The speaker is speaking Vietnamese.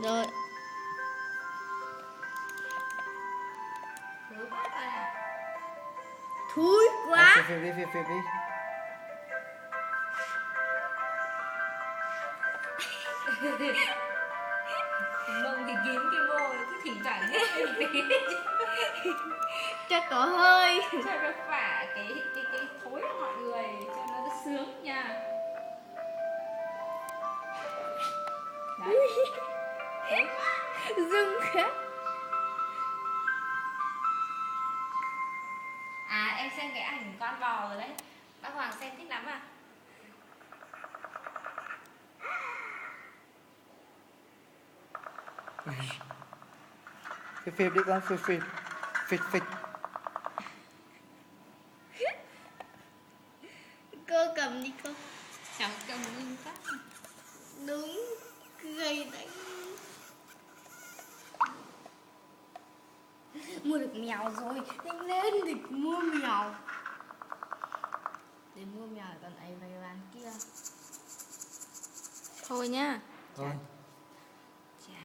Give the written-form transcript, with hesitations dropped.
Rồi. Thúi quá ta. Thúi quá. Phê đi, phê đi. Mông thì kín cái môi, cứ thỉnh thoảng nhếch lên một tí. Chắc có hơi. Cho nó phả cái thối của mọi người, cho nó sướng nha. Đấy. Dưng quá. À, em xem cái ảnh con bò rồi đấy. Bác Hoàng xem thích lắm à? Phê đi con, phê. Cô cầm đi cô. Cháu cầm lưng phát. Đúng. Gây đánh. Mua được mèo rồi. Nhanh lên thì mua mèo. Để mua mèo còn ấy vài bán kia. Thôi nhá. Thôi.